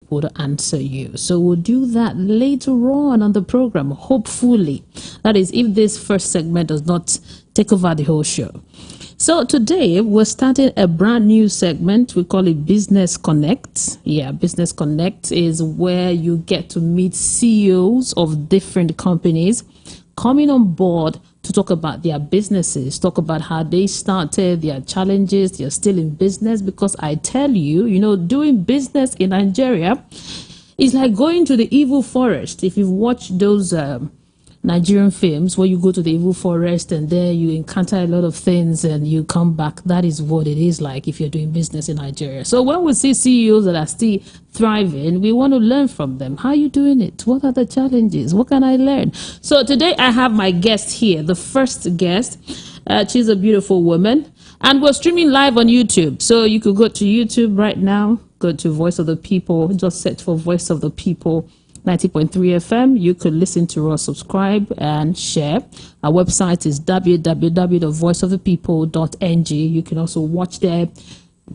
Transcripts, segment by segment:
would answer you. So we'll do that later on the program, hopefully. That is, if this first segment does not take over the whole show. So today we're starting a brand new segment. We call it Business Connect. Yeah, Business Connect is where you get to meet CEOs of different companies coming on board to talk about their businesses, talk about how they started, their challenges, they're still in business. Because I tell you, doing business in Nigeria is like going to the evil forest. If you've watched those Nigerian films where you go to the evil forest and there you encounter a lot of things and you come back, that is what it is like if you're doing business in Nigeria. So when we see CEOs that are still thriving, we want to learn from them. How are you doing it? What are the challenges? What can I learn? So today I have my guest here, the first guest. She's a beautiful woman, and we're streaming live on YouTube. So you could go to YouTube right now, go to Voice of the People, just search for Voice of the People 90.3 FM. You could listen to us, subscribe, and share. Our website is www.voiceofthepeople.ng. You can also watch there.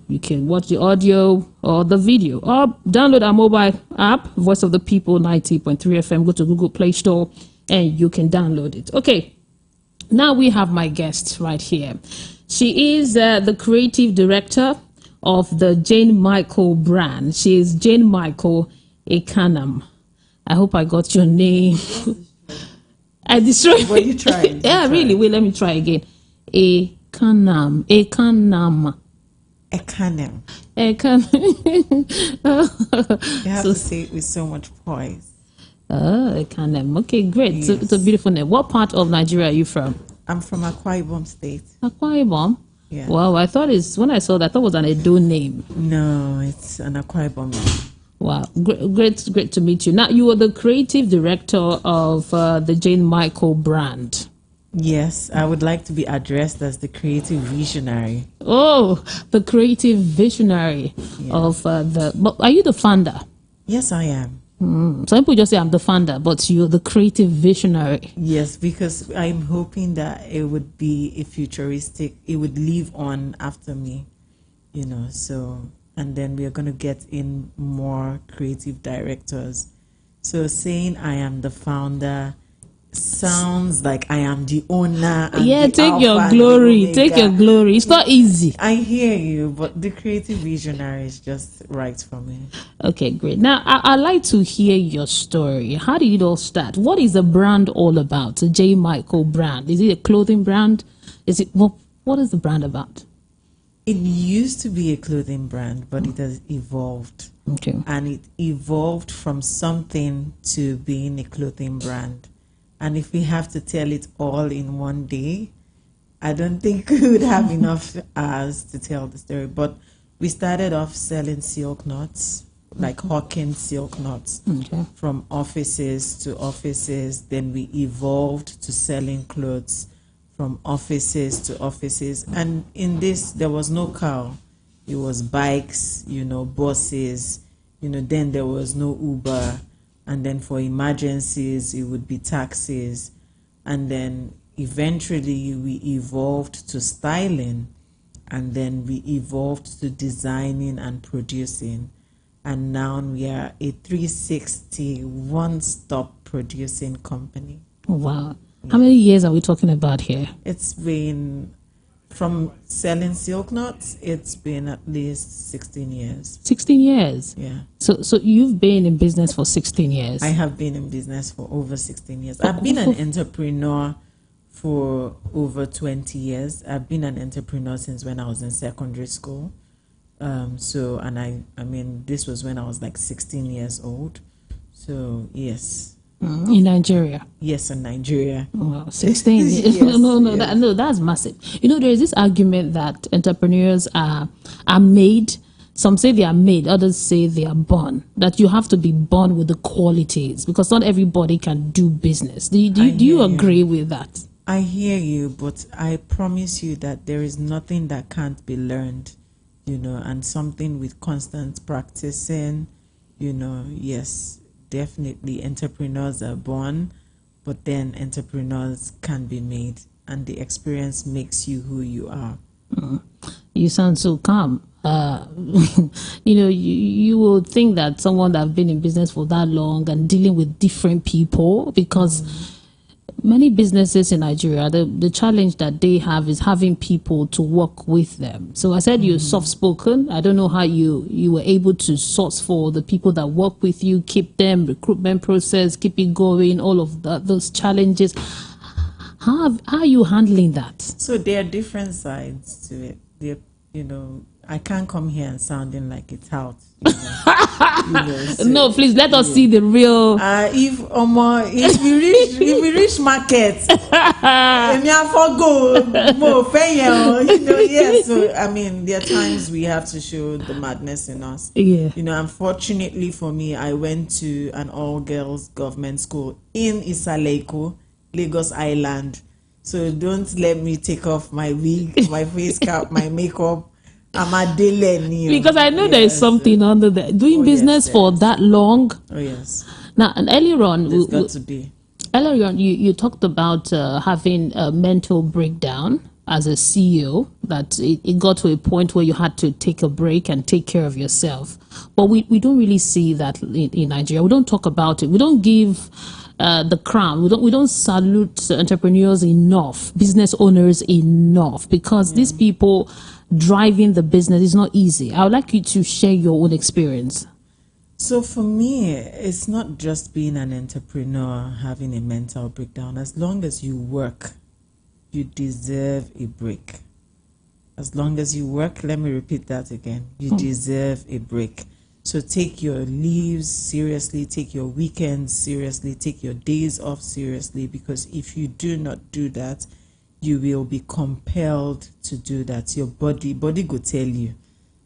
You can watch the audio or the video, or download our mobile app, Voice of the People 90.3 FM. Go to Google Play Store and you can download it. Okay, now we have my guest right here. She is the creative director of the Jane Michael brand. She is Jane Michael Ekanam. I hope I got your name. I destroyed. Well, you tried. Yeah, really. Wait, let me try again. Ekanam. Ekanem. You have to say it with so much poise. Ekanam. Okay, great. Yes. So it's a beautiful name. What part of Nigeria are you from? I'm from Akwa Ibom State. Akwa Ibom? Yeah. Wow, when I saw that, I thought it was an Edo name. No, it's an Akwa Ibom name. Wow, great to meet you. Now, you are the creative director of the Jane Michael brand. Yes, I would like to be addressed as the creative visionary. Oh, the creative visionary of But are you the founder? Yes, I am. Some people just say I'm the founder, but you're the creative visionary. Yes, because I'm hoping that it would be a futuristic, it would live on after me, so... And then we are going to get in more creative directors. So saying I am the founder sounds like I am the owner. And take your glory. Take your glory. It's not easy. I hear you, but the creative visionary is just right for me. Okay, great. Now, I'd like to hear your story. How did it all start? What is the brand all about? The J. Michael brand. Is it a clothing brand? What is the brand about? It used to be a clothing brand, but it has evolved. Okay. And it evolved from something to being a clothing brand. And if we have to tell it all in one day, I don't think we would have enough hours to tell the story. But we started off selling silk knots, like hawking silk knots, from offices to offices. Then we evolved to selling clothes from offices to offices. And in this, there was no car. It was bikes, buses, then there was no Uber. And then for emergencies, it would be taxis. And then eventually we evolved to styling. And then we evolved to designing and producing. And now we are a 360 one-stop producing company. Wow. How many years are we talking about here? It's been, from selling silk knots, it's been at least 16 years. 16 years? Yeah. So you've been in business for 16 years? I have been in business for over 16 years. I've been an entrepreneur for over 20 years. I've been an entrepreneur since when I was in secondary school. This was when I was like 16 years old. So, yes. In Nigeria? Yes, in Nigeria. Wow, 16. Yes, No, that's massive. There is this argument that entrepreneurs are made. Some say they are made, others say they are born. That you have to be born with the qualities, because not everybody can do business. Do you agree with that? I hear you, but I promise you that there is nothing that can't be learned, and something with constant practicing, yes. Definitely, entrepreneurs are born, but then entrepreneurs can be made, and the experience makes you who you are. You sound so calm. You will think that someone that have been in business for that long and dealing with different people, because many businesses in Nigeria, the challenge that they have is having people to work with them. So I said you're soft-spoken. I don't know how you were able to source for the people that work with you, keep them, recruitment process, keep it going, all of those challenges. How are you handling that? So there are different sides to it. I can't come here and sounding like it's out. So, no, please let us see the real. If we reach market, yes. So I mean, there are times we have to show the madness in us. Yeah. Unfortunately for me, I went to an all-girls government school in Isaleko, Lagos Island. So don't let me take off my wig, my face cap, my makeup. I'm a daily because I know there is something under there. Doing business for that long. Oh yes. Now, and earlier on, you talked about having a mental breakdown as a CEO. That it got to a point where you had to take a break and take care of yourself. But we don't really see that in Nigeria. We don't talk about it. We don't give the crown. We don't salute entrepreneurs enough, business owners enough, because these people driving the business is not easy. I would like you to share your own experience. So for me, it's not just being an entrepreneur having a mental breakdown. As long as you work, you deserve a break. As long as you work, let me repeat that again, you deserve a break. So take your leaves seriously, take your weekends seriously, take your days off seriously, because if you do not do that, you will be compelled to do that. Your body go tell you.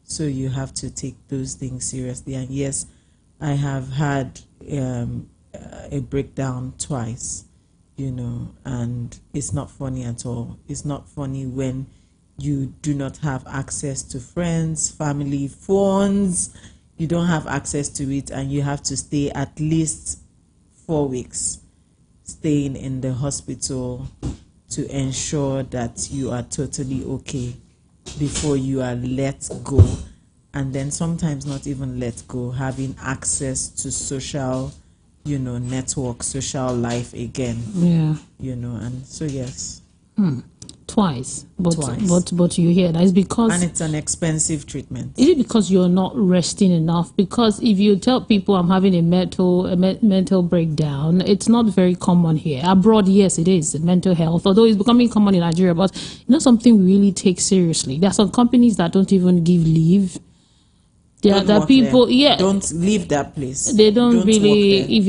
So you have to take those things seriously. And yes, I have had a breakdown twice, and it's not funny at all. It's not funny when you do not have access to friends, family, phones. You don't have access to it, and you have to stay at least 4 weeks staying in the hospital to ensure that you are totally okay before you are let go. And then sometimes not even let go, having access to social, network, social life again. Yeah. And so yes. Twice. But you hear that it's because, and it's an expensive treatment. Is it because you're not resting enough? Because if you tell people I'm having a mental breakdown, it's not very common here. Abroad, yes, it is mental health, although it's becoming common in Nigeria. But something we really take seriously. There are some companies that don't even give leave. There are people, don't leave that place. They don't really.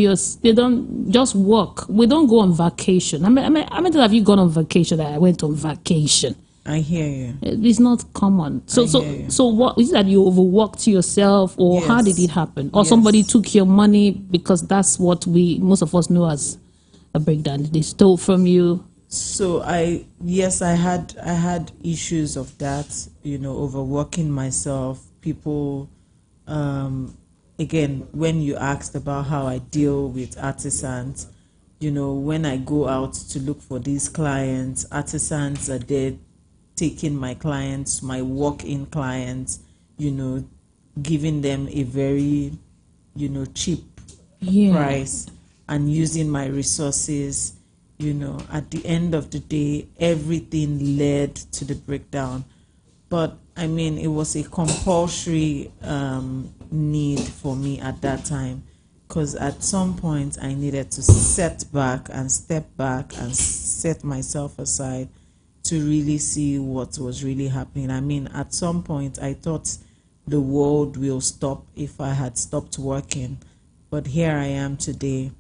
They don't just work. We don't go on vacation. How many times have you gone on vacation? That I went on vacation. I hear you. It's not common. So what is that? You overworked yourself, or how did it happen? Or somebody took your money, because that's what most of us know as a breakdown. They stole from you. So I had issues of that. Overworking myself. People. Again, when you asked about how I deal with artisans, when I go out to look for these clients, artisans are there taking my clients, my walk-in clients, giving them a very, cheap price and using my resources. At the end of the day, everything led to the breakdown. But I mean, it was a compulsory need for me at that time, because at some point I needed to step back and set myself aside to really see what was really happening. I mean, at some point I thought the world will stop if I had stopped working, but here I am today.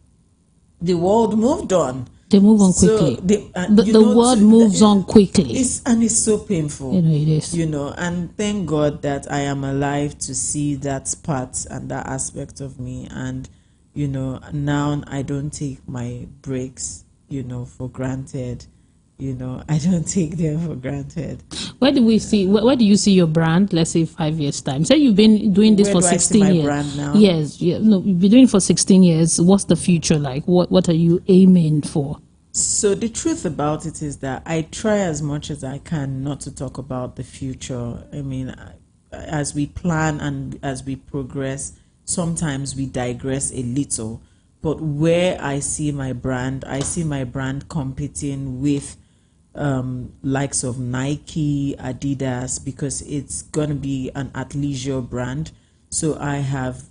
The world moved on. They move on quickly. The world moves on quickly. It's so painful. It is. And thank God that I am alive to see that part and that aspect of me. And, now I don't take my breaks, for granted. I don't take them for granted. Where do you see your brand? Let's say 5 years time. Say you've been doing this for 16 years. My brand now? Yes. You've been doing it for 16 years. What's the future like? What are you aiming for? So the truth about it is that I try as much as I can not to talk about the future. I mean, as we plan and as we progress, sometimes we digress a little. But where I see my brand competing with likes of Nike, Adidas, because it's going to be an athleisure brand. So I have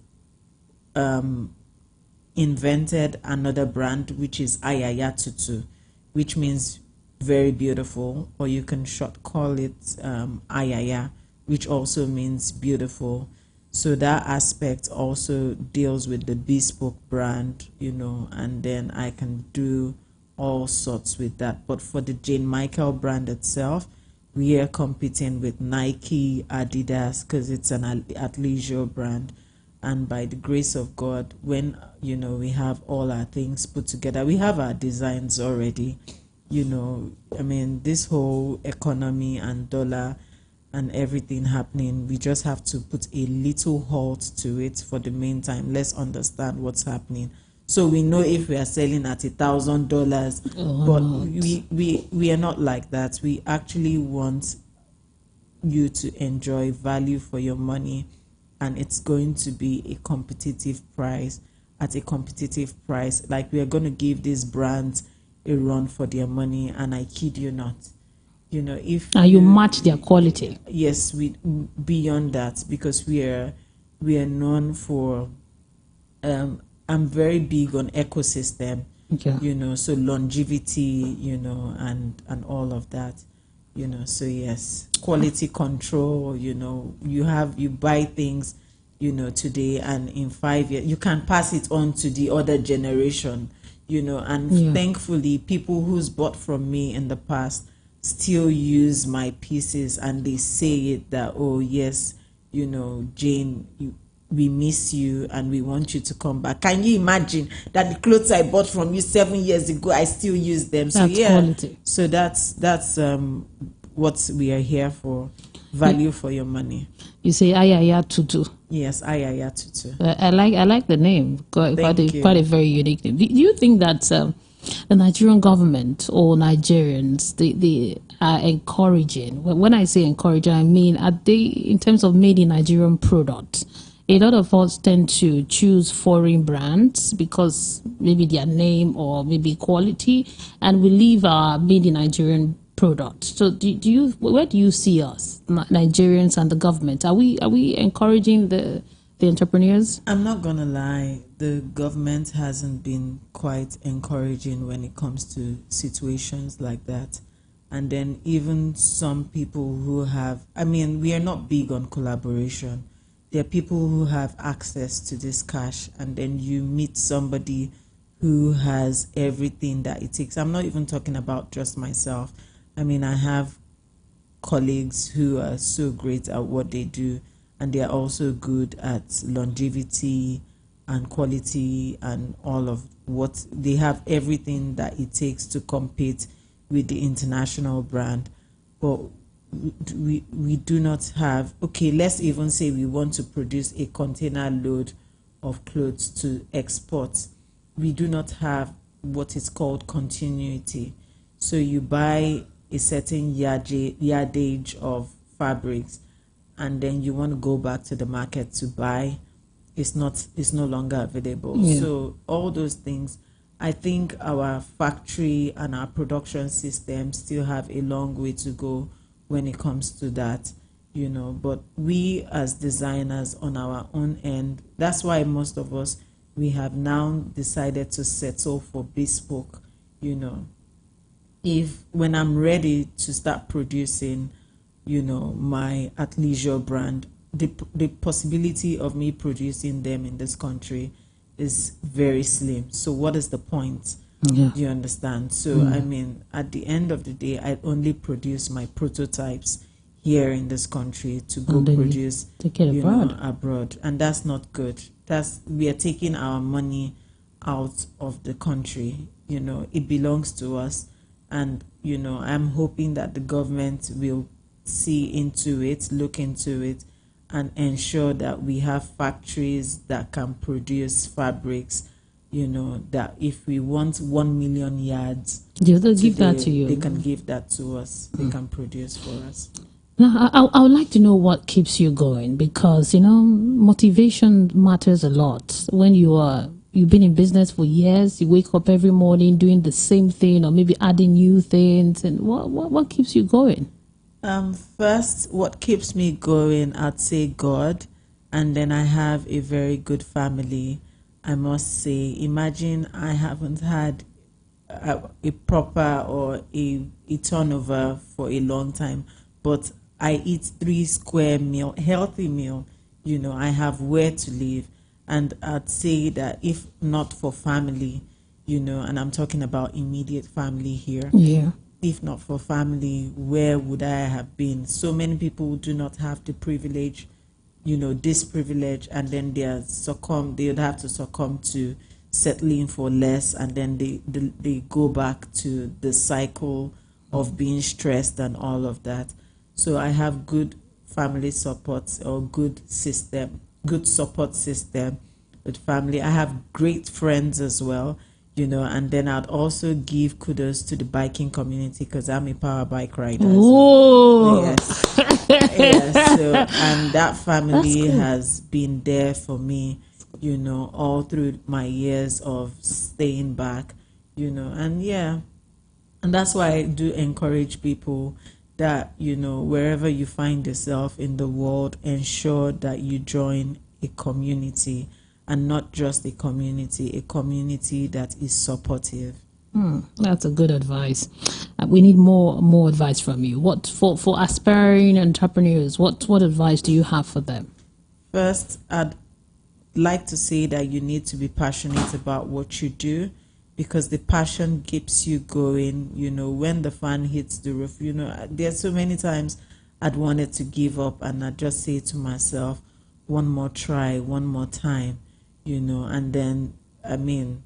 invented another brand, which is Ayaya Tutu, which means very beautiful, or you can short call it Ayaya, which also means beautiful. So that aspect also deals with the bespoke brand, and then I can do all sorts with that. But for the Jane Michael brand itself, we are competing with Nike, Adidas, because it's an athleisure brand. And by the grace of God, when we have all our things put together, we have our designs already. This whole economy and dollar and everything happening, we just have to put a little halt to it for the meantime. Let's understand what's happening, so we know if we are selling at $1,000. But we are not like that. We actually want you to enjoy value for your money, and it's going to be a competitive price. At a competitive price, like, we are going to give these brands a run for their money, and I kid you not. If you match their quality. Yes, we beyond that, because we are known for I'm very big on ecosystem. Okay. So longevity, and all of that. So yes, quality control. You buy things today, and in 5 years you can pass it on to the other generation. And thankfully, people who's bought from me in the past still use my pieces, and they say it that, oh yes, Jane, we miss you and we want you to come back. Can you imagine that the clothes I bought from you 7 years ago, I still use them? So that's quality. So that's what we are here for. Value for your money. You say Ayaya Tutu. Yes, Ayaya Tutu. I like the name. Quite a very unique name. Do you think that the Nigerian government or Nigerians, they are encouraging? When I say encouraging, I mean, are they, in terms of made in Nigerian products? A lot of us tend to choose foreign brands because maybe their name or maybe quality, and we leave our made in Nigerian product. So where do you see us, Nigerians and the government? Are we encouraging the entrepreneurs? I'm not gonna lie, the government hasn't been quite encouraging when it comes to situations like that. And then even some people who have, we are not big on collaboration. There are people who have access to this cash, and then you meet somebody who has everything that it takes. I'm not even talking about just myself. I have colleagues who are so great at what they do, and they are also good at longevity and quality and all of what they have, everything that it takes to compete with the international brand. But we do not have, okay, let's even say we want to produce a container load of clothes to export. We do not have what is called continuity. So you buy a certain yardage of fabrics, and then you want to go back to the market to buy, it's no longer available. So all those things, I think our factory and our production system still have a long way to go when it comes to that, but we as designers on our own end, that's why most of us, we have now decided to settle for bespoke. If when I'm ready to start producing, my athleisure brand, the possibility of me producing them in this country is very slim. So what is the point? You understand? So at the end of the day, I only produce my prototypes here in this country to go produce abroad, and that's not good. We are taking our money out of the country. It belongs to us. And, I'm hoping that the government will see into it, look into it, and ensure that we have factories that can produce fabrics, that if we want 1 million yards, they'll give that to you. They can give that to us. They can produce for us. Now, I would like to know what keeps you going, because motivation matters a lot. When you've been in business for years, you wake up every morning doing the same thing, or maybe adding new things, and what keeps you going? First, what keeps me going, I'd say God, and then I have a very good family. I must say, imagine I haven't had a proper or a turnover for a long time, but I eat 3 square meal, healthy meal. I have where to live, and I'd say that if not for family, and I'm talking about immediate family here, Yeah. if not for family, where would I have been? So many people do not have the privilege, this privilege, and then they would have to succumb to settling for less, and then they go back to the cycle of being stressed and all of that. So I have good family support, or good support system with family. I have great friends as well, and then I'd also give kudos to the biking community, because I'm a power bike rider. Oh, Yes. Yes. So, and that family cool. has been there for me, all through my years of staying back, and yeah. And that's why I do encourage people that, wherever you find yourself in the world, ensure that you join a community, and not just a community that is supportive. That's a good advice. We need more advice from you. What for aspiring entrepreneurs? What advice do you have for them? First, I'd like to say that you need to be passionate about what you do, because the passion keeps you going. When the fan hits the roof, there's so many times I'd wanted to give up, and I'd just say to myself, one more try, one more time, and then, I mean,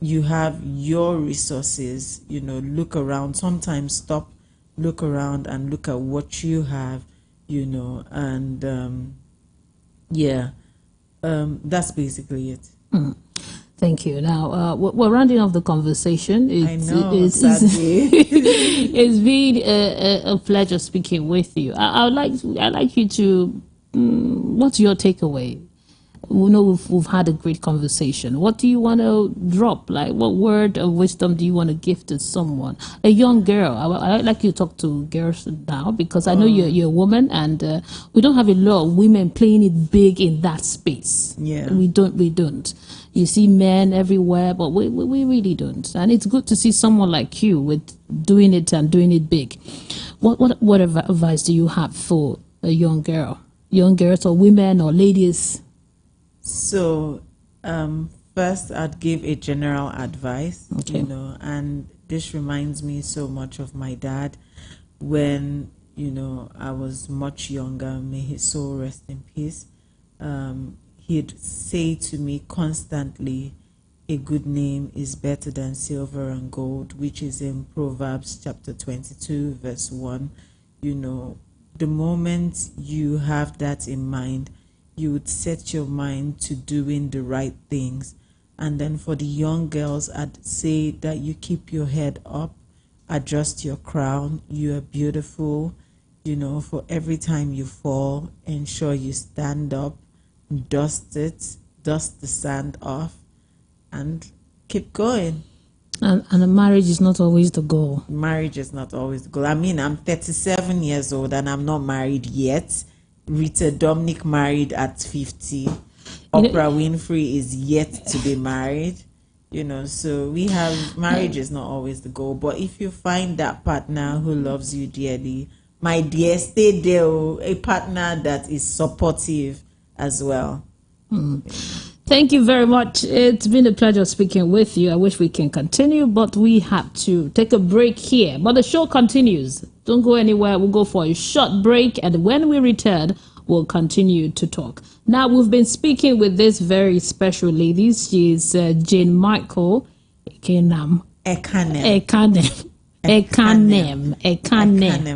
you have your resources, look around, sometimes stop, look around, and look at what you have, and yeah, that's basically it. Thank you. Now, we're rounding off the conversation. I know, sadly. It's been a pleasure speaking with you. I'd like you to, what's your takeaway? We know we've had a great conversation. What do you want to drop? Like, what word of wisdom do you want to give to someone? A young girl. I'd like you to talk to girls now, because I know you're a woman, and we don't have a lot of women playing it big in that space. Yeah. We don't. You see men everywhere, but we really don't. And it's good to see someone like you with doing it and doing it big. What advice do you have for a young girls or women or ladies? So, first, I'd give a general advice, Okay. And this reminds me so much of my dad when, I was much younger. May his soul rest in peace. He'd say to me constantly, a good name is better than silver and gold, which is in Proverbs chapter 22, verse 1. The moment you have that in mind, you would set your mind to doing the right things. And then for the young girls, I'd say that you keep your head up, adjust your crown. You are beautiful. For every time you fall, ensure you stand up, dust the sand off, and keep going. And a marriage is not always the goal. Marriage is not always the goal. I mean, I'm 37 years old and I'm not married yet. Rita Dominic married at 50. Oprah Winfrey is yet to be married. So we have, marriage is not always the goal. But if you find that partner who loves you dearly, my dear, stay there. A partner that is supportive as well. Thank you very much. It's been a pleasure speaking with you. I wish we can continue, but we have to take a break here. But the show continues. Don't go anywhere. We'll go for a short break, and when we return, we'll continue to talk. Now, we've been speaking with this very special lady. She's Jane Michael Ekanem. Ekanem.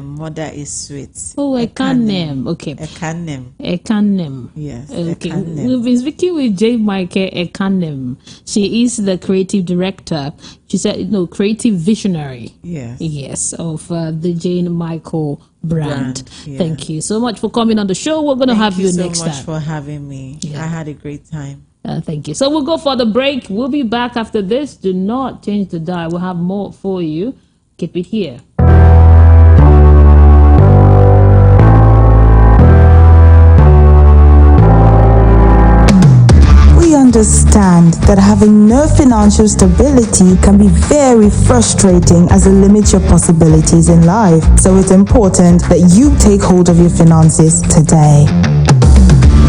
Mother is sweet. Oh, Ekanem. Okay. Ekanem. Yes. Okay. We've been speaking with J. Michael Ekanem. She is the creative director. She said, no, creative visionary. Yes. Yes, of the Jane Michael brand. Yeah. Thank you so much for coming on the show. We're going to have you next time. Thank you so much for having me. Yeah. I had a great time. Thank you. So we'll go for the break. We'll be back after this. Do not change the dial. We'll have more for you. Keep it here. We understand that having no financial stability can be very frustrating as it limits your possibilities in life. So it's important that you take hold of your finances today.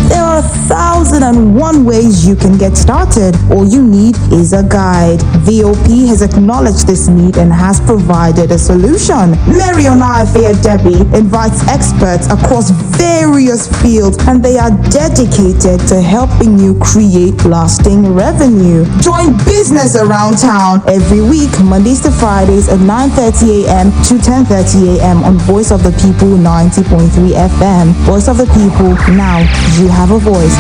There are 1,001 ways you can get started. All you need is a guide. VOP has acknowledged this need and has provided a solution. Marion Ifea Debbie invites experts across various fields, and they are dedicated to helping you create lasting revenue. Join Business Around Town every week, Mondays to Fridays at 9:30 a.m. to 10:30 a.m. on Voice of the People 90.3 FM. Voice of the People, now you have a voice.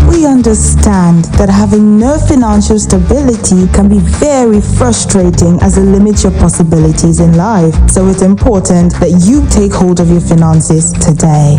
We understand that having no financial stability can be very frustrating as it limits your possibilities in life. So it's important that you take hold of your finances today.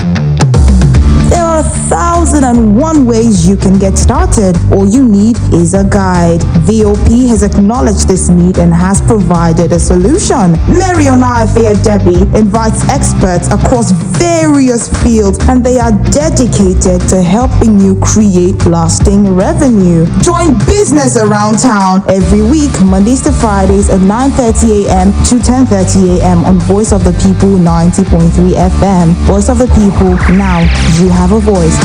There are 1,001 ways you can get started. All you need is a guide. VOP has acknowledged this need and has provided a solution. Marion Ifea Debbie invites experts across various fields, and they are dedicated to helping you create lasting revenue. Join Business Around Town every week, Mondays to Fridays at 9:30 a.m. to 10:30 a.m. on Voice of the People 90.3 FM. Voice of the People, now you have a voice.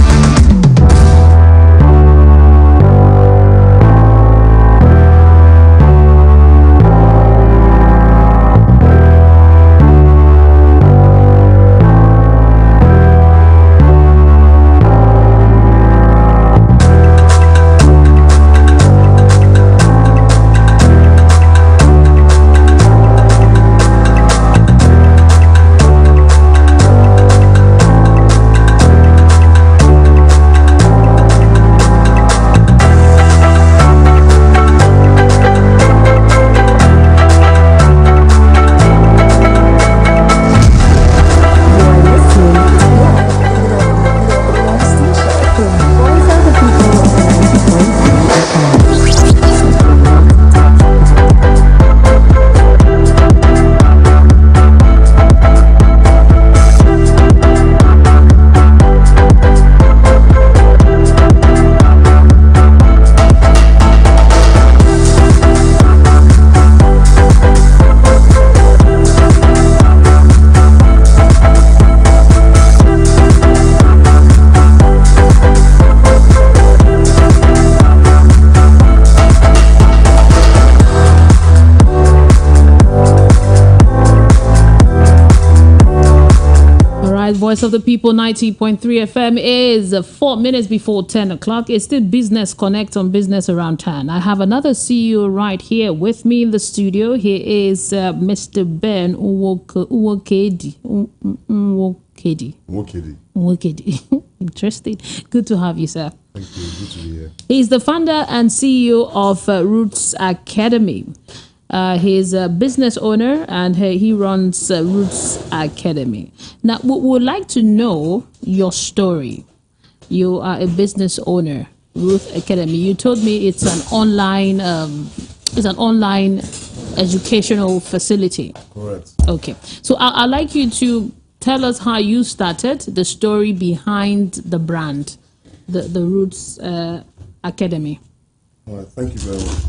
Voice of the People 90.3 FM is 4 minutes before 10 o'clock. It's still Business Connect on Business Around Town. I have another CEO right here with me in the studio. He is Mr. Ben Nwokedi. Interesting. Good to have you, sir. Thank you. Good to be here. He's the founder and CEO of Roots Academy. He's a business owner, and he runs Roots Academy. Now, we would like to know your story. You are a business owner, Roots Academy. You told me it's an online educational facility. Correct. Okay. So I'd like you to tell us how you started, the story behind the brand, the Roots Academy. All right. Thank you very much.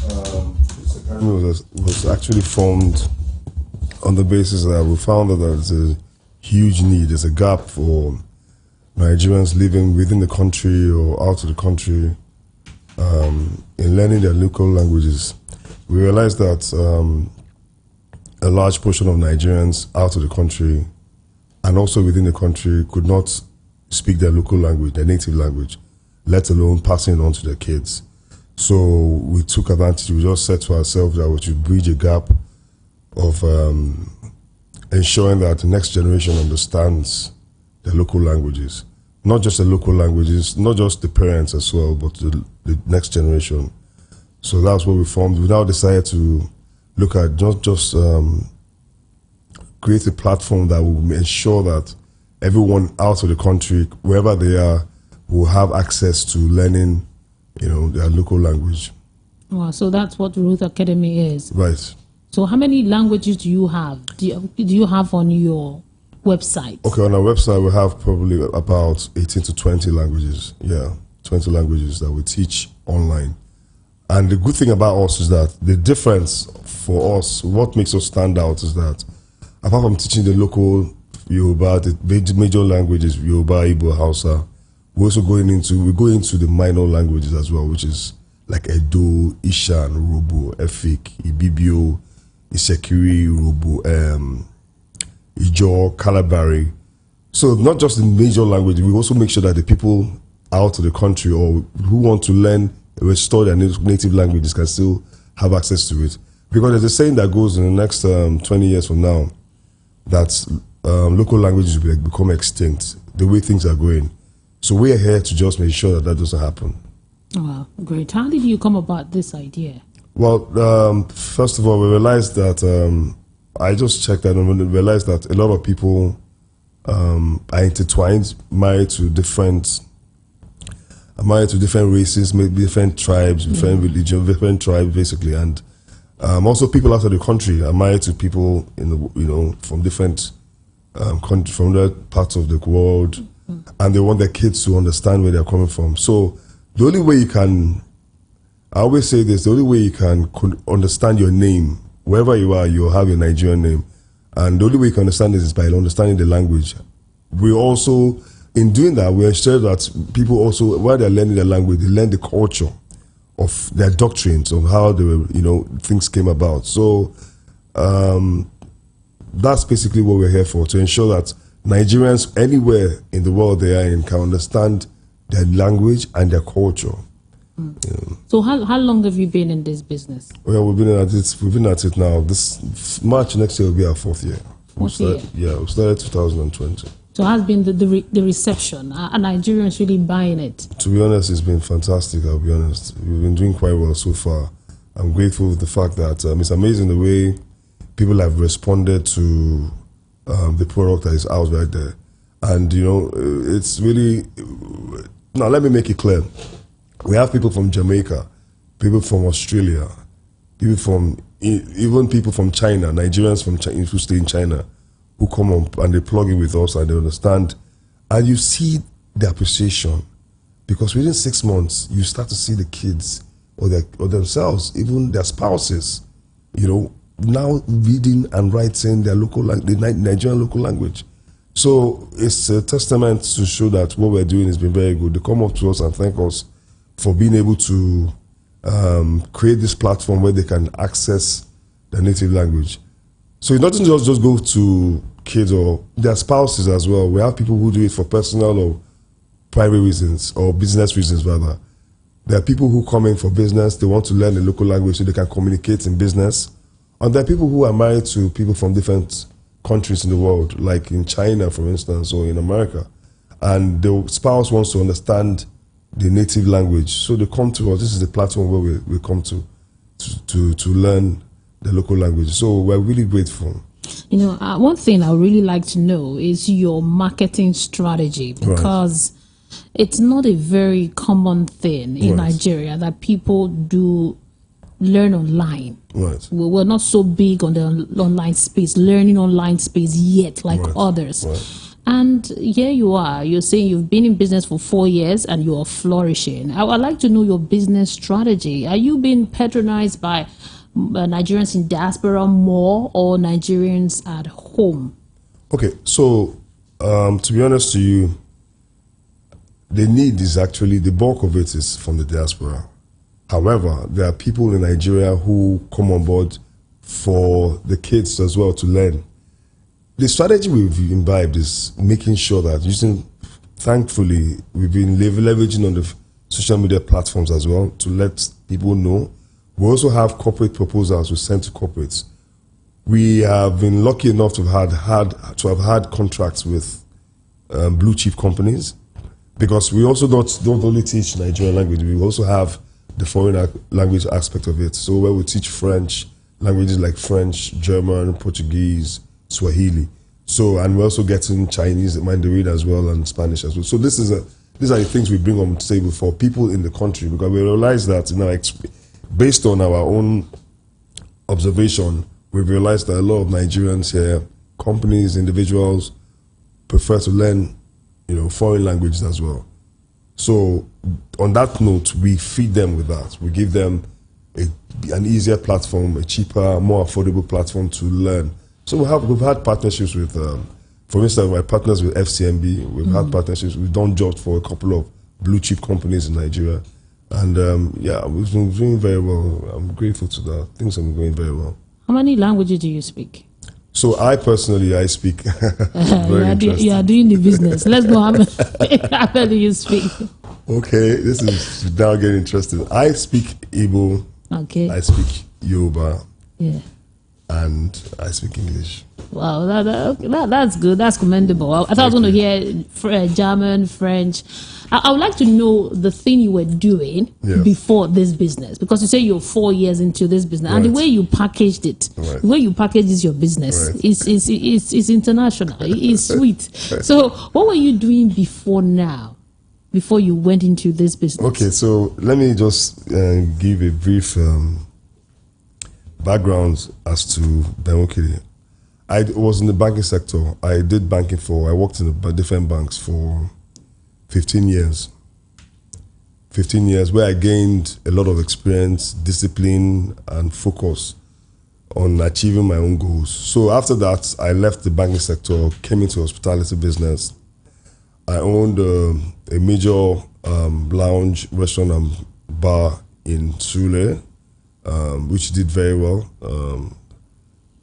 Roots Academy was actually formed on the basis that we found that there's a huge need, there's a gap for Nigerians living within the country or out of the country in learning their local languages. We realized that a large portion of Nigerians out of the country and also within the country could not speak their local language, their native language, let alone passing it on to their kids. So we took advantage. We just said to ourselves that we should bridge a gap of ensuring that the next generation understands the local languages. Not just the local languages, not just the parents as well, but the next generation. So that's what we formed. We now decided to look at not just create a platform that will ensure that everyone out of the country, wherever they are, will have access to learning, their local language. Wow, so that's what Ruth Academy is. Right. So how many languages do you have? Do you have on your website? Okay, on our website we have probably about 18 to 20 languages. Yeah, 20 languages that we teach online. And the good thing about us is that the difference for us, what makes us stand out is that apart from teaching the local Yoruba, the major languages, Yoruba, Igbo, Hausa, we're also going into the minor languages as well, which is like Edo, Ishan, Robo, Efik, Ibibio, Isekiri, Robo, Ijaw, Kalabari. So not just the major language, we also make sure that the people out of the country or who want to learn, restore their native languages can still have access to it. Because there's a saying that goes in the next 20 years from now that local languages will become extinct, the way things are going. So we're here to just make sure that doesn't happen. Wow, great. How did you come about this idea? Well, first of all, we realized that, I just checked that and realized that a lot of people are intertwined, married to different races, maybe different tribes, different religions, different tribes, basically. And also people out of the country are married to people from different countries, from other parts of the world. And they want their kids to understand where they're coming from. So the only way you can, I always say this, the only way you can understand your name, wherever you are, you'll have your Nigerian name. And the only way you can understand this is by understanding the language. We also, in doing that, we ensure that people also, while they're learning the language, they learn the culture of their doctrines, of how things came about. So that's basically what we're here for, to ensure that Nigerians anywhere in the world they are in can understand their language and their culture. So how long have you been in this business? Well, we've been at it now. This March next year will be our fourth year. We started 2020. So how has been the reception? Are Nigerians really buying it? To be honest, it's been fantastic, I'll be honest. We've been doing quite well so far. I'm grateful with the fact that it's amazing the way people have responded to the product that is out right there. And, it's really... Now, let me make it clear. We have people from Jamaica, people from Australia, even people from China, Nigerians from China who stay in China, who come on and they plug in with us and they understand. And you see the appreciation. Because within 6 months, you start to see the kids or themselves, even their spouses, now reading and writing their the Nigerian local language. So it's a testament to show that what we're doing has been very good. They come up to us and thank us for being able to create this platform where they can access their native language. So it doesn't just go to kids or their spouses as well. We have people who do it for personal or private reasons, or business reasons rather. There are people who come in for business, they want to learn the local language so they can communicate in business. And there are people who are married to people from different countries in the world, like in China, for instance, or in America. And the spouse wants to understand the native language. So they come to us. This is the platform where we come to learn the local language. So we're really grateful. One thing I would really like to know is your marketing strategy, because it's not a very common thing in Nigeria that people do learn online. Right. We're not so big on the online space, learning online space yet, like others. Right. And here you are, you're saying you've been in business for 4 years and you are flourishing. I'd like to know your business strategy. Are you being patronized by Nigerians in diaspora more, or Nigerians at home? Okay, so to be honest to you, the need is actually, the bulk of it is from the diaspora. However, there are people in Nigeria who come on board for the kids as well to learn. The strategy we've imbibed is making sure that using thankfully, we've been leveraging on the social media platforms as well to let people know. We also have corporate proposals we send to corporates. We have been lucky enough to have had contracts with blue chip companies, because we also don't only teach Nigerian language, we also have the foreign language aspect of it. So where we teach French, languages like French, German, Portuguese, Swahili. So, and we're also getting Chinese, Mandarin as well, and Spanish as well. So these are the things we bring on the table for people in the country, because we realize that, based on our own observation, we've realized that a lot of Nigerians here, companies, individuals, prefer to learn, foreign languages as well. So on that note, we feed them with that. We give them an easier platform, a cheaper, more affordable platform to learn. So we've had partnerships with, for instance, we're partners with FCMB. We've had partnerships. We've done jobs for a couple of blue chip companies in Nigeria. And we've been doing very well. I'm grateful to that. Things have been going very well. How many languages do you speak? So I speak. You are doing the business. Let's know how many you speak. Okay, this is now getting interesting. I speak Igbo. Okay. I speak Yoruba. Yeah. And I speak English. Wow, that's good. That's commendable. I thought I was going to hear German, French. I would like to know the thing you were doing before this business, because you say you're 4 years into this business, and the way you packaged it, the way you packaged your business is international. It's sweet. So, what were you doing before you went into this business? Okay, so let me just give a brief background as to Benwokili. I was in the banking sector. I did banking I worked in different banks for 15 years. 15 years where I gained a lot of experience, discipline, and focus on achieving my own goals. So after that, I left the banking sector, came into hospitality business. I owned a major lounge, restaurant, and bar in Sule, which did very well.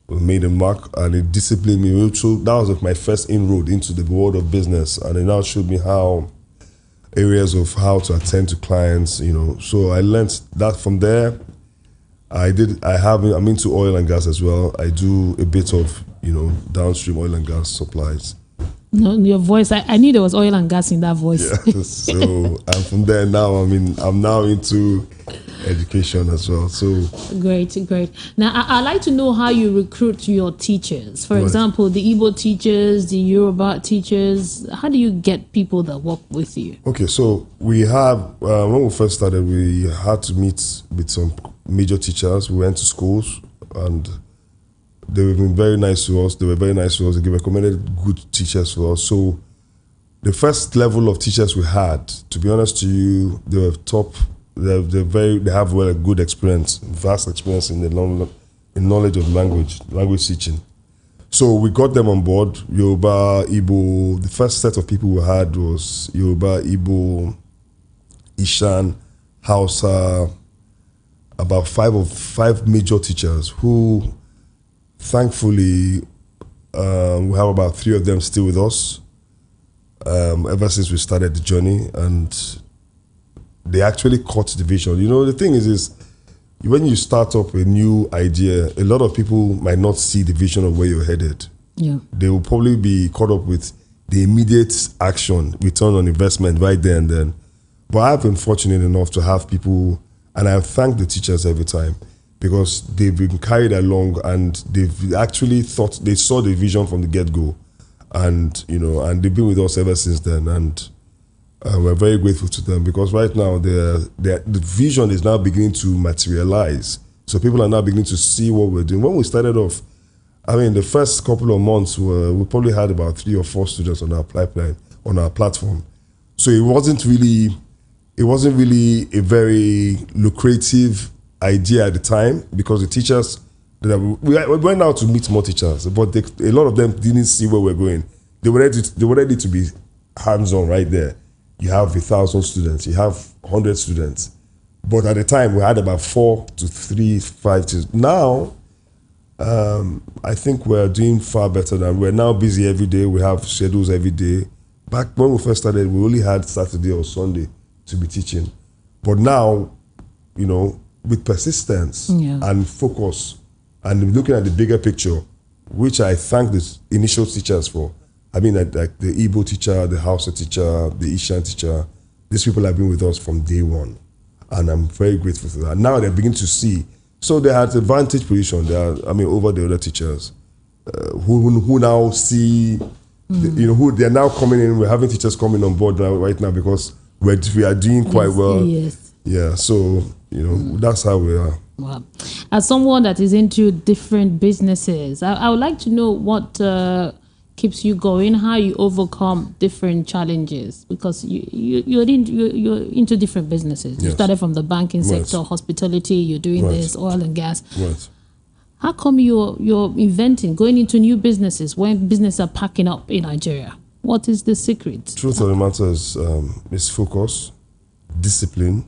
We made a mark, and it disciplined me. So that was my first inroad into the world of business, and it now showed me areas of how to attend to clients. So I learned that from there. I'm into oil and gas as well. I do a bit of downstream oil and gas supplies. No, your voice. I knew there was oil and gas in that voice. Yeah, so and from there now, I'm now into education as well. So great. Now I'd like to know how you recruit your teachers. For example, the Igbo teachers, the Yoruba teachers. How do you get people that work with you? Okay, so we have when we first started, we had to meet with some major teachers. We went to schools, and they've been very nice to us. They were very nice to us. They recommended good teachers for us. So the first level of teachers we had, to be honest to you, they were top. They have a good experience, vast experience in knowledge of language teaching. So we got them on board. Yoruba, Igbo. The first set of people we had was Yoruba, Igbo, Ishan, Hausa. About five major teachers who, thankfully, we have about 3 of them still with us ever since we started the journey, and they actually caught the vision. The thing is when you start up a new idea, a lot of people might not see the vision of where you're headed. Yeah. They will probably be caught up with the immediate action, return on investment right there and then. But I've been fortunate enough to have people, and I thank the teachers every time, because they've been carried along, and they've actually thought, they saw the vision from the get-go, and and they've been with us ever since then, and we're very grateful to them, because right now the vision is now beginning to materialize. So people are now beginning to see what we're doing. When we started off, the first couple of months we probably had about 3 or 4 students on our pipeline, on our platform. So it wasn't really a very lucrative idea at the time, because the teachers, we went out to meet more teachers, but a lot of them didn't see where we're going. They were ready to be hands-on right there. You have 1,000 students, you have 100 students. But at the time, we had about 4 to 5 teachers. Now, I think we're doing far better than we're now busy every day. We have schedules every day. Back when we first started, we only had Saturday or Sunday to be teaching. But now, you know, with persistence and focus and looking at the bigger picture, which I thank the initial teachers for. I mean, like the Igbo teacher, the Hausa teacher, the Ishan teacher, these people have been with us from day one. And I'm very grateful for that. Now they're beginning to see. So they had advantage position. They are, I mean, over the other teachers who now see, you know, who they're now coming in. We're having teachers coming on board right now because we are doing quite well. Yes. Yeah. So, you know, that's how we are. Wow. As someone that is into different businesses, I would like to know what keeps you going, how you overcome different challenges, because you're into different businesses. You started from the banking sector, hospitality, you're doing this, oil and gas. Right. How come you're inventing, going into new businesses when businesses are packing up in Nigeria? What is the secret? Truth of the matter is focus, discipline.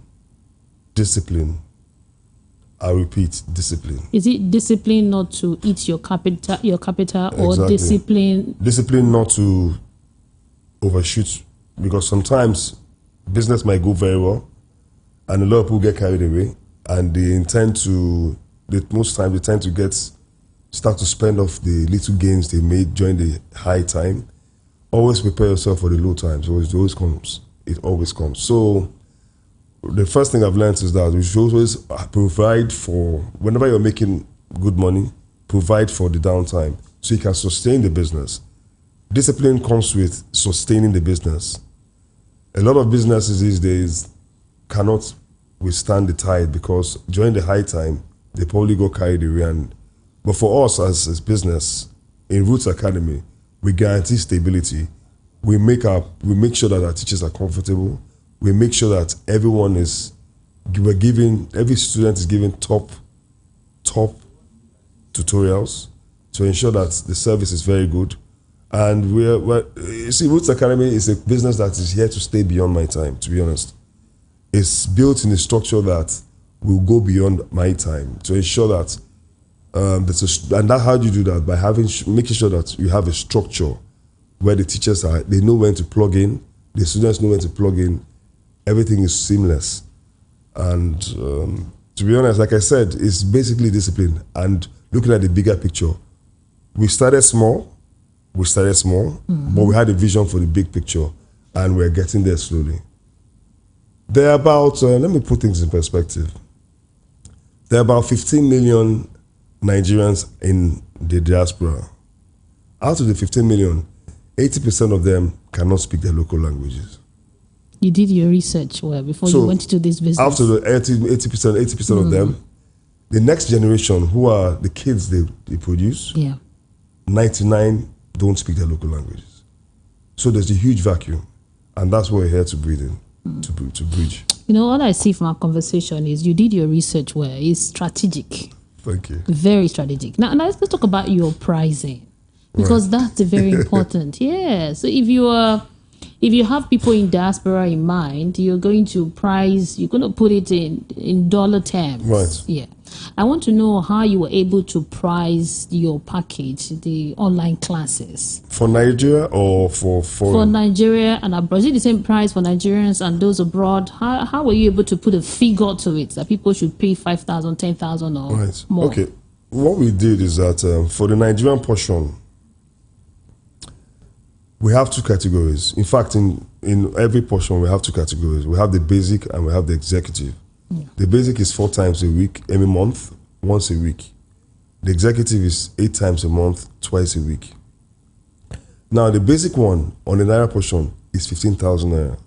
I repeat, discipline. Is it discipline not to eat your capital, or Exactly. discipline? Discipline not to overshoot, because sometimes business might go very well and a lot of people get carried away and most times they tend to start to spend off the little gains they made during the high time. Always prepare yourself for the low times. It always comes. It always comes. So the first thing I've learned is that we should always provide for, whenever you're making good money, provide for the downtime so you can sustain the business. Discipline comes with sustaining the business. A lot of businesses these days cannot withstand the tide because during the high time, they probably go carried away. But for us as business, in Roots Academy, we guarantee stability. We make sure that our teachers are comfortable. We make sure that every student is given top tutorials to ensure that the service is very good. And you see, Roots Academy is a business that is here to stay beyond my time, to be honest. It's built in a structure that will go beyond my time to ensure that, and how do you do that? By making sure that you have a structure where the teachers they know when to plug in, the students know when to plug in, everything is seamless. And to be honest, like I said, it's basically discipline and looking at the bigger picture. We started small, but we had a vision for the big picture and we're getting there slowly. There are about, let me put things in perspective. There are about 15 million Nigerians in the diaspora. Out of the 15 million, 80% of them cannot speak their local languages. You did your research before you went into this business. After the 80% of them, the next generation, who are the kids they produce, 99 don't speak their local languages. So there's a huge vacuum, and that's what we're here to breathe in, to bridge. You know, all I see from our conversation is you did your research well. It's strategic. Thank you. Very strategic. Now let's talk about your pricing, because that's very important. Yeah. So if you have people in diaspora in mind, you're going to put it in dollar terms. Right. Yeah. I want to know how you were able to price your package, the online classes. For Nigeria or for foreign? For Nigeria and abroad. Is it the same price for Nigerians and those abroad? How were you able to put a figure to it that people should pay 5,000, 10,000 or more? Okay. What we did is that for the Nigerian portion, we have two categories. In fact, in every portion, we have two categories. We have the basic and we have the executive. Yeah. The basic is 4 times a week, every month, once a week. The executive is 8 times a month, twice a week. Now, the basic one on the Naira portion is 15,000 Naira.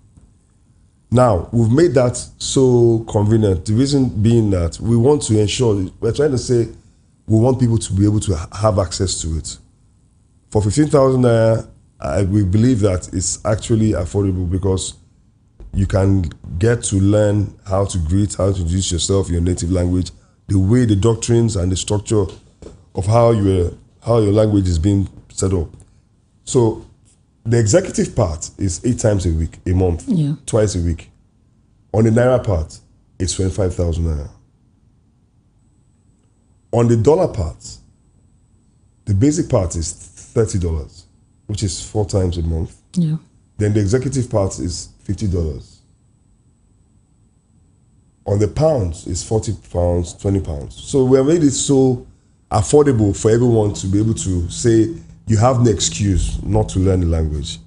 Now, we've made that so convenient. The reason being that we want to ensure, we're trying to say, we want people to be able to have access to it. For 15,000 Naira, we believe that it's actually affordable because you can get to learn how to greet, how to introduce yourself in your native language, the way the doctrines and the structure of how your language is being set up. So the executive part is 8 times a week, a month, twice a week. On the Naira part, it's 25,000 Naira. On the dollar part, the basic part is $30, which is 4 times a month. Yeah. Then the executive part is $50. On the pounds, it's £40, £20. So we have made it so affordable for everyone to be able to say, you have no excuse not to learn the language.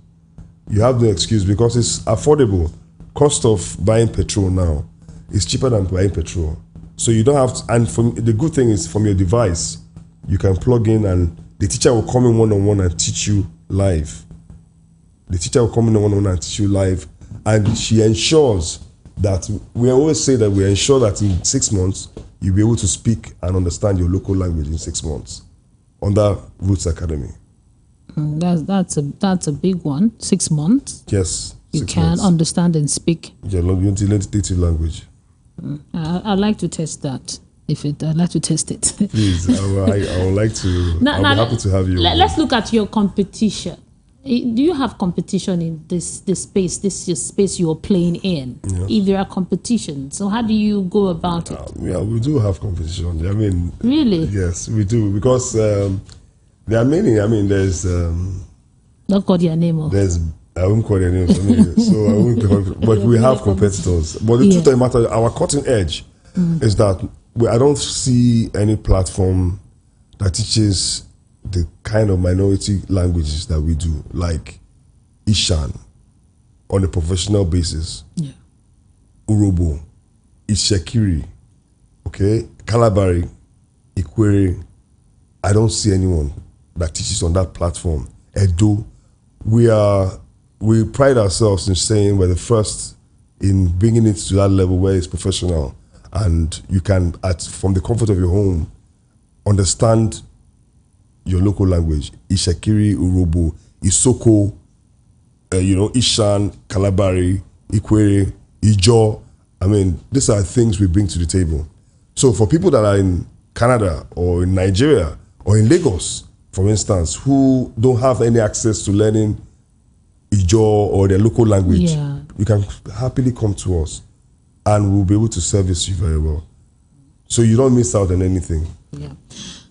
You have no excuse because it's affordable. Cost of buying petrol now is cheaper than buying petrol. So you don't have to, and the good thing is from your device, you can plug in and the teacher will come in one-on-one and teach you live. The teacher will come in one-on-one and teach you live, and she ensures that, we always say that we ensure that in 6 months, you'll be able to speak and understand your local language in 6 months under Roots Academy. That's a big one. 6 months. Yes. You can understand and speak your native language. I'd like to test that. I'd like to test it. Please, I would like to. I'll be happy to have you. Let's look at your competition. Do you have competition in this space? This is space you're playing in. Yeah. If there are competitions, so how do you go about it? Yeah, we do have competition. I mean, really? Yes, we do, because there are many. I mean, there's. Don't call your name. There's. I won't call their names. So I won't. But we have competitors. But the truth of the matter, our cutting edge is that I don't see any platform that teaches the kind of minority languages that we do, like Ishan, on a professional basis. Yeah. Urobo, Ishekiri, okay, Kalabari, Ikwere. I don't see anyone that teaches on that platform. Edo, we pride ourselves in saying we're the first in bringing it to that level where it's professional, and you can, from the comfort of your home, understand your local language. Ishekiri, Urobo, Isoko, Ishan, Kalabari, Ikwere, Ijo. I mean, these are things we bring to the table. So for people that are in Canada or in Nigeria or in Lagos, for instance, who don't have any access to learning Ijo or their local language, you can happily come to us and we'll be able to service you very well. So you don't miss out on anything. Yeah.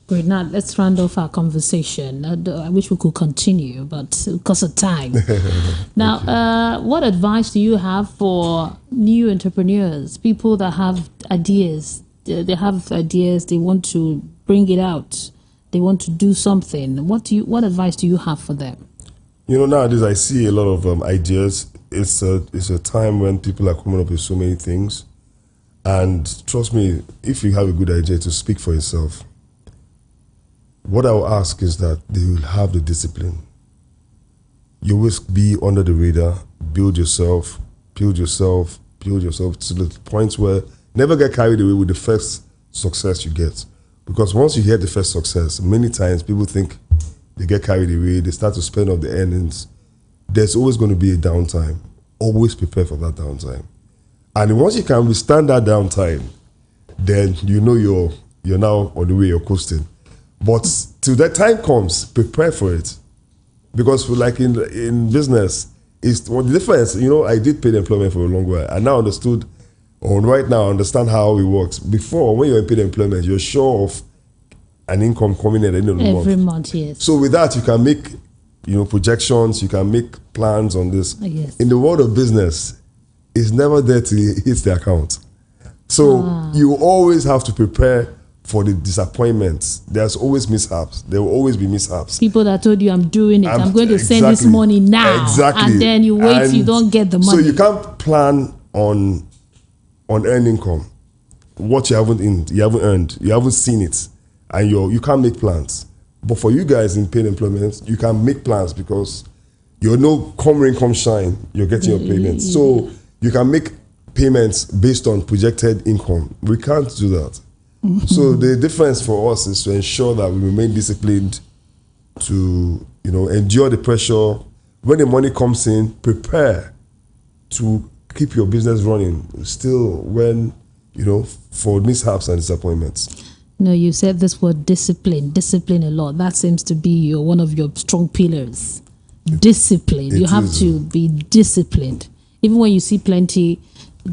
Great. Now let's round off our conversation. I wish we could continue, but because of time. Now, what advice do you have for new entrepreneurs, people that have ideas? They have ideas, they want to bring it out, they want to do something. What advice do you have for them? Nowadays I see a lot of ideas. It's a time when people are coming up with so many things. And trust me, if you have a good idea, to speak for yourself. What I will ask is that they will have the discipline. You always be under the radar, build yourself to the point where never get carried away with the first success you get. Because once you get the first success, many times people think they get carried away, they start to spend off the earnings. There's always going to be a downtime. Always prepare for that downtime. And once you can withstand that downtime, then you're now on the way, you're coasting. But till that time comes, prepare for it. Because like in business, the difference, I did paid employment for a long while. I now understood, or right now I understand how it works. Before, when you're in paid employment, you're sure of an income coming at the end of the month. Every month, yes. So with that, you can make, projections, you can make plans on this. Yes. In the world of business, it's never there to hit the account. So you always have to prepare for the disappointments. There's always mishaps. There will always be mishaps. People that told you, I'm doing it, I'm going to send this money now. Exactly. And then you wait, you don't get the money. So you can't plan on earned income. What you haven't earned, you haven't seen it, and you can't make plans. But for you guys in paid employment, you can make plans because come rain, come shine, you're getting your payments. So you can make payments based on projected income. We can't do that. So the difference for us is to ensure that we remain disciplined, to endure the pressure. When the money comes in, prepare to keep your business running still when for mishaps and disappointments. No, you said this word discipline a lot. That seems to be one of your strong pillars. Discipline. You have to be disciplined. Even when you see plenty,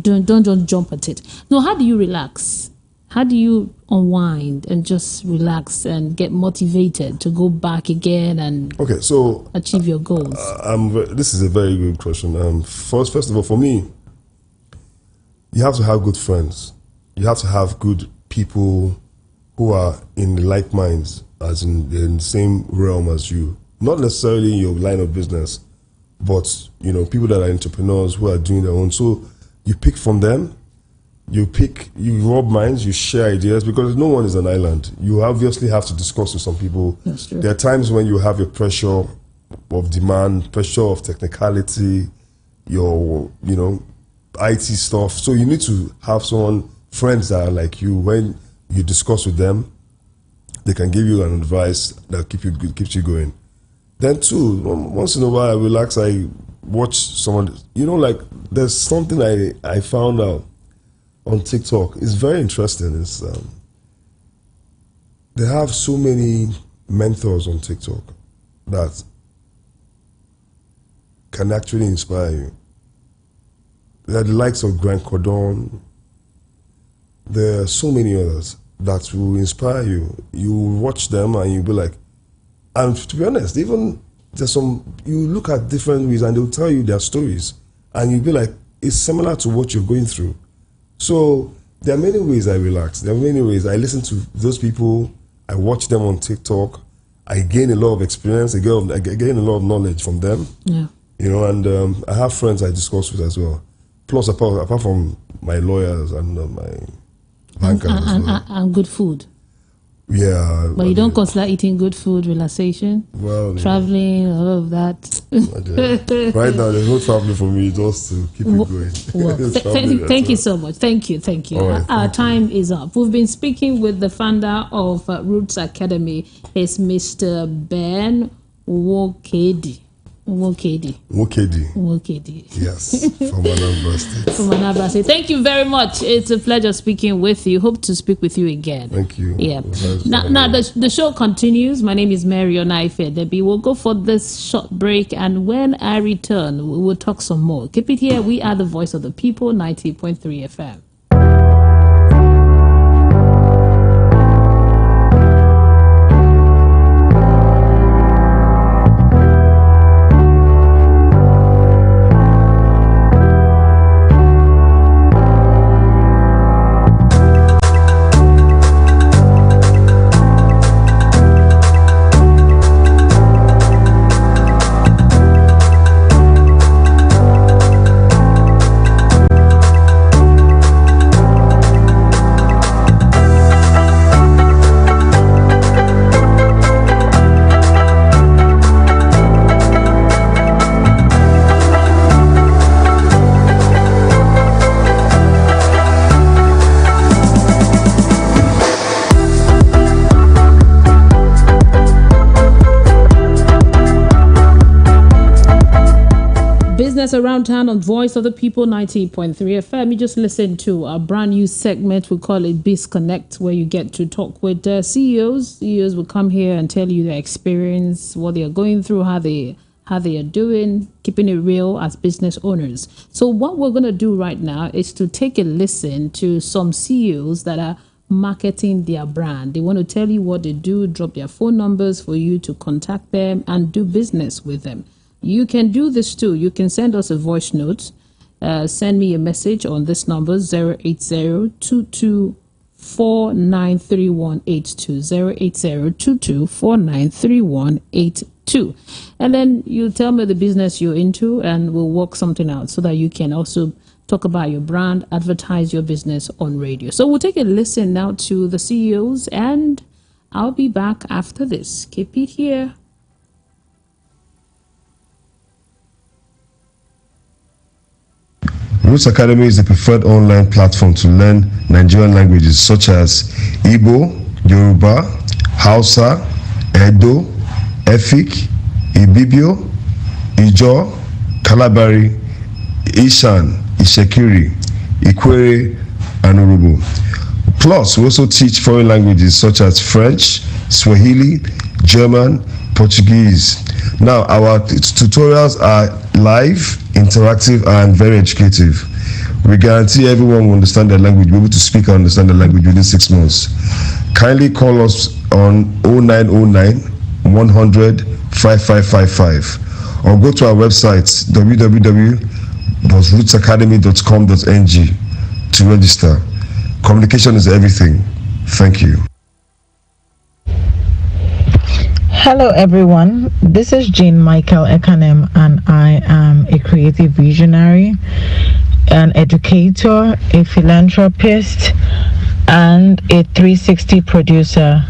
don't just jump at it. No, how do you relax? How do you unwind and just relax and get motivated to go back again and achieve your goals? This is a very good question. First of all, for me, you have to have good friends. You have to have good people who are in like minds, as in the same realm as you. Not necessarily in your line of business, but people that are entrepreneurs who are doing their own. So you pick from them. You rub minds, you share ideas, because no one is an island. You obviously have to discuss with some people. That's true. There are times when you have a pressure of demand, pressure of technicality, your IT stuff. So you need to have friends that are like you. When you discuss with them, they can give you an advice that keeps you going. Then too, once in a while I relax, I watch someone, there's something I found out on TikTok. It's very interesting. It's they have so many mentors on TikTok that can actually inspire you. There are the likes of Grant Cardone. There are so many others that will inspire you. You watch them and you'll be like, and to be honest, even there's you look at different ways and they'll tell you their stories and you'll be like, it's similar to what you're going through. So there are many ways I relax. There are many ways I listen to those people. I watch them on TikTok. I gain a lot of experience. I gain a lot of knowledge from them. Yeah. And I have friends I discuss with as well. Plus, apart from my lawyers and my bankers as well. And good food. Yeah. But you don't consider eating good food relaxation? Well, traveling, all of that? Right now, there's no traveling for me, just to keep it going. Well, thank you so much. Thank you. Right, Our time is up. We've been speaking with the founder of Roots Academy. It's Mr. Ben Nwokedi. Yes, from Anambra State. From Anambra State. Thank you very much. It's a pleasure speaking with you. Hope to speak with you again. Thank you. Yeah. Now the show continues. My name is Mary Onaife Debbie. We'll go for this short break, and when I return, we will talk some more. Keep it here. We are the voice of the people, 90.3 FM. Around town on Voice of the People 90.3 FM. You just listen to a brand new segment. We call it Biz Connect, where you get to talk with CEOs. CEOs will come here and tell you their experience, what they are going through, how they are doing, keeping it real as business owners. So what we're going to do right now is to take a listen to some CEOs that are marketing their brand. They want to tell you what they do, drop their phone numbers for you to contact them and do business with them. You can do this too. You can send us a voice note. Send me a message on this number, 08022493182, 08022493182. And then you tell me the business you're into and we'll work something out so that you can also talk about your brand, advertise your business on radio. So we'll take a listen now to the CEOs and I'll be back after this. Keep it here. Roots Academy is the preferred online platform to learn Nigerian languages such as Igbo, Yoruba, Hausa, Edo, Efik, Ibibio, Ijaw, Kalabari, Ishan, Ishekiri, Ikwere, and Urhobo. Plus, we also teach foreign languages such as French, Swahili, German, Portuguese. Now, our tutorials are live, interactive, and very educative. We guarantee everyone will understand the language, be able to speak and understand the language within 6 months. Kindly call us on 0909 100 5555 or go to our website www.rootsacademy.com.ng to register. Communication is everything. Thank you. Hello everyone, this is Jean Michael Ekanem and I am a creative visionary, an educator, a philanthropist, and a 360 producer.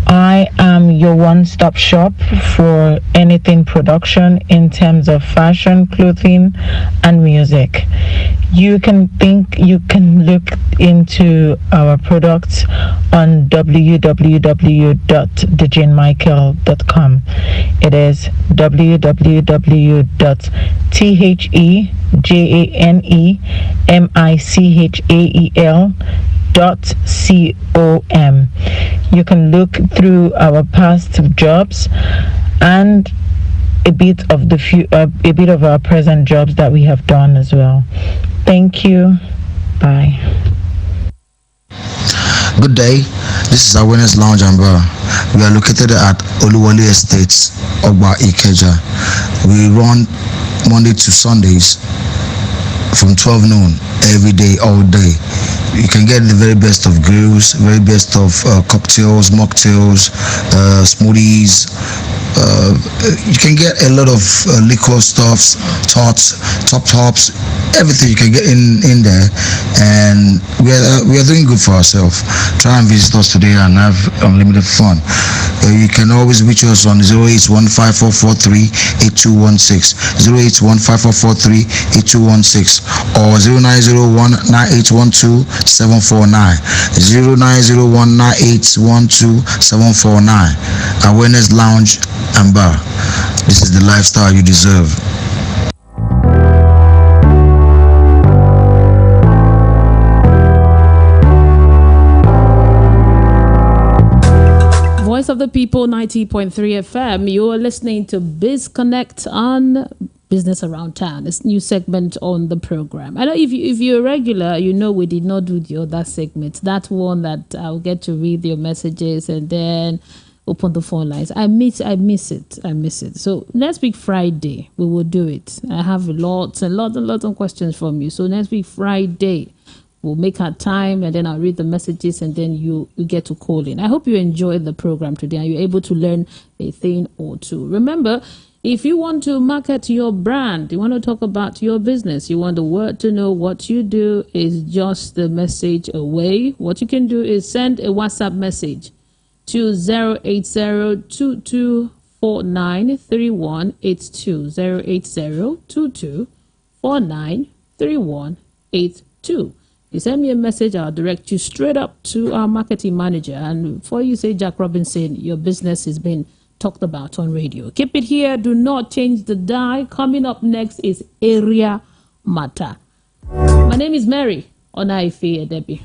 I am your one-stop shop for anything production in terms of fashion, clothing, and music. You can look into our products on www.thejanemichael.com. It is www.thejanemichael.com. You can look through our past jobs and a bit of our present jobs that we have done as well. Thank you. Bye. Good day. This is Awareness Lounge and Bar. We are located at Oluwole Estates, Ogba Ikeja. We run Monday to Sundays from 12 noon every day, all day. You can get the very best of grills, very best of cocktails, mocktails, smoothies. You can get a lot of liquor stuffs, tarts, tops, everything you can get in there, and we are doing good for ourselves. Try and visit us today and have unlimited fun. You can always reach us on 08154438216, 08154438216, or 09019812 749, Awareness Lounge and Bar. This is the lifestyle you deserve. Voice of the People 90.3 FM. You are listening to Biz Connect on Business Around Town. It's a new segment on the program. I know if you're a regular, you know we did not do the other segment. That one that I'll get to read your messages and then open the phone lines. I miss it. So next week Friday we will do it. I have lots of questions from you. So next week Friday we'll make our time and then I'll read the messages and then you get to call in. I hope you enjoyed the program today and you're able to learn a thing or two. Remember, if you want to market your brand, you want to talk about your business, you want the world to know what you do, is just the message away. What you can do is send a WhatsApp message to 08022493182, 08022493182. You send me a message, I'll direct you straight up to our marketing manager. And before you say Jack Robinson, your business has been talked about on radio. Keep it here. Do not change the dial. Coming up next is Area Matter. My name is Mary Onaife Debbie.